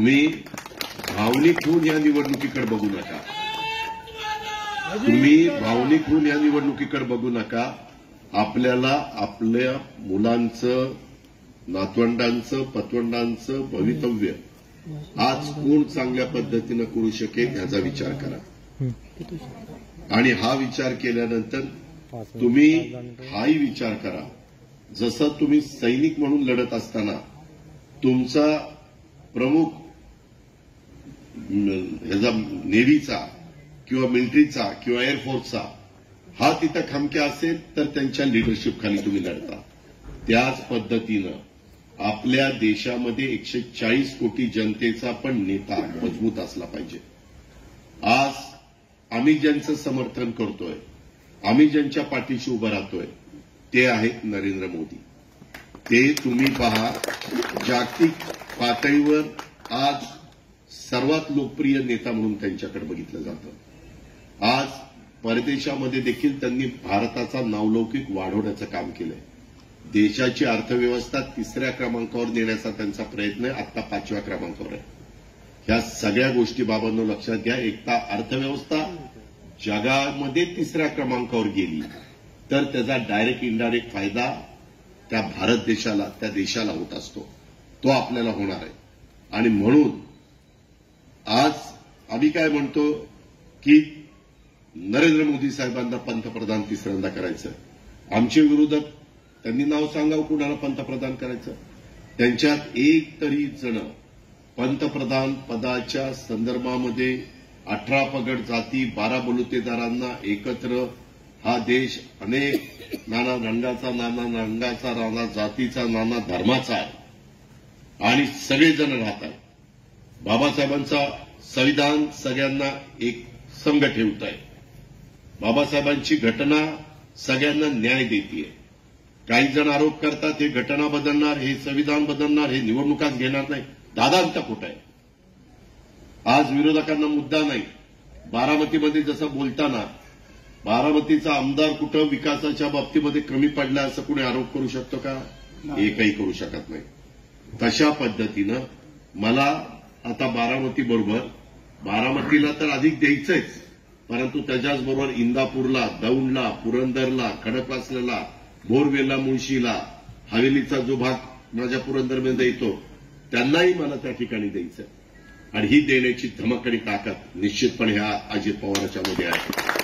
तुम्ही भावनिक होऊन या निवडणुकीकडे बघू नका. तुम्ही भावनिक होऊन या निवडणुकीकडे बघू नका. आपल्याला आपल्या मुलांचं, नातवंडांचं, पतवंडांचं भवितव्य आज कोण चांगल्या पद्धतीनं करू शकेल याचा विचार करा. आणि हा विचार केल्यानंतर तुम्ही हाही विचार करा, जसं तुम्ही सैनिक म्हणून लढत असताना तुमचा प्रमुख नेव्हीचा किंवा मिलिटरीचा किंवा एअरफोर्सचा हा तिथं खमक्या असेल तर त्यांच्या लिडरशिप खाली तुम्ही लढता. त्याच पद्धतीनं आपल्या देशामध्ये 140 कोटी जनतेचा पण नेता मजबूत असला पाहिजे. आज आम्ही ज्यांचं समर्थन करतोय, आम्ही ज्यांच्या पाठीशी उभं राहतोय ते आहेत नरेंद्र मोदी. ते तुम्ही पहा, जागतिक पातळीवर आज सर्वात लोकप्रिय नेता म्हणून त्यांच्याकडे बघितलं जातं. आज परदेशामध्ये देखील त्यांनी भारताचा नावलौकिक वाढवण्याचं काम केलंय. देशाची अर्थव्यवस्था 3ऱ्या क्रमांकावर नेण्याचा त्यांचा प्रयत्न आहे, आता 5व्या क्रमांकावर आहे. ह्या सगळ्या गोष्टी बाबांनो लक्षात घ्या. एकता अर्थव्यवस्था जगामध्ये 3ऱ्या क्रमांकावर गेली तर त्याचा डायरेक्ट इनडायरेक्ट फायदा त्या भारत देशाला, त्या देशाला होत असतो. तो आपल्याला होणार आहे. आणि म्हणून आज आम्ही काय म्हणतो की नरेंद्र मोदी साहेबांना पंतप्रधान 3ऱ्यांदा करायचं. आमचे विरोधक त्यांनी नाव सांगावं कुणाला पंतप्रधान करायचं. त्यांच्यात एक तरी जण पंतप्रधान पदाच्या संदर्भामध्ये 18 पगड जाती, 12 बलुतेदारांना एकत्र हा देश अनेक नाना रंगाचा, नाना जातीचा, नाना धर्माचा आहे आणि सगळेजण राहत आहेत. बाबासाहेबांचा संविधान सगळ्यांना एक संघ ठेवत आहे. बाबासाहेबांची घटना सगळ्यांना न्याय देतीये. काही जण आरोप करतात हे घटना बदलणार, हे संविधान बदलणार, हे निवडणुकाच घेणार नाही. दादांचा खोटा आहे. आज विरोधकांना मुद्दा नाही. बारामतीमध्ये जसं बोलताना बारामतीचा आमदार कुठं विकासाच्या बाबतीमध्ये कमी पडला असं कुणी आरोप करू शकतो का? एकही करू शकत नाही. तशा पद्धतीनं मला आता बारामतीला तर अधिक द्यायचंच, परंतु त्याच्याचबरोबर इंदापूरला, दौंडला, पुरंदरला, खडकवासल्याला, बोरवेला, मुळशीला, हवेलीचा जो भाग माझ्या पुरंदरमध्ये येतो त्यांनाही मला त्या ठिकाणी द्यायचं. आणि ही देण्याची धमक आणि ताकद निश्चितपणे ह्या अजित पवारांच्या मध्ये आहे.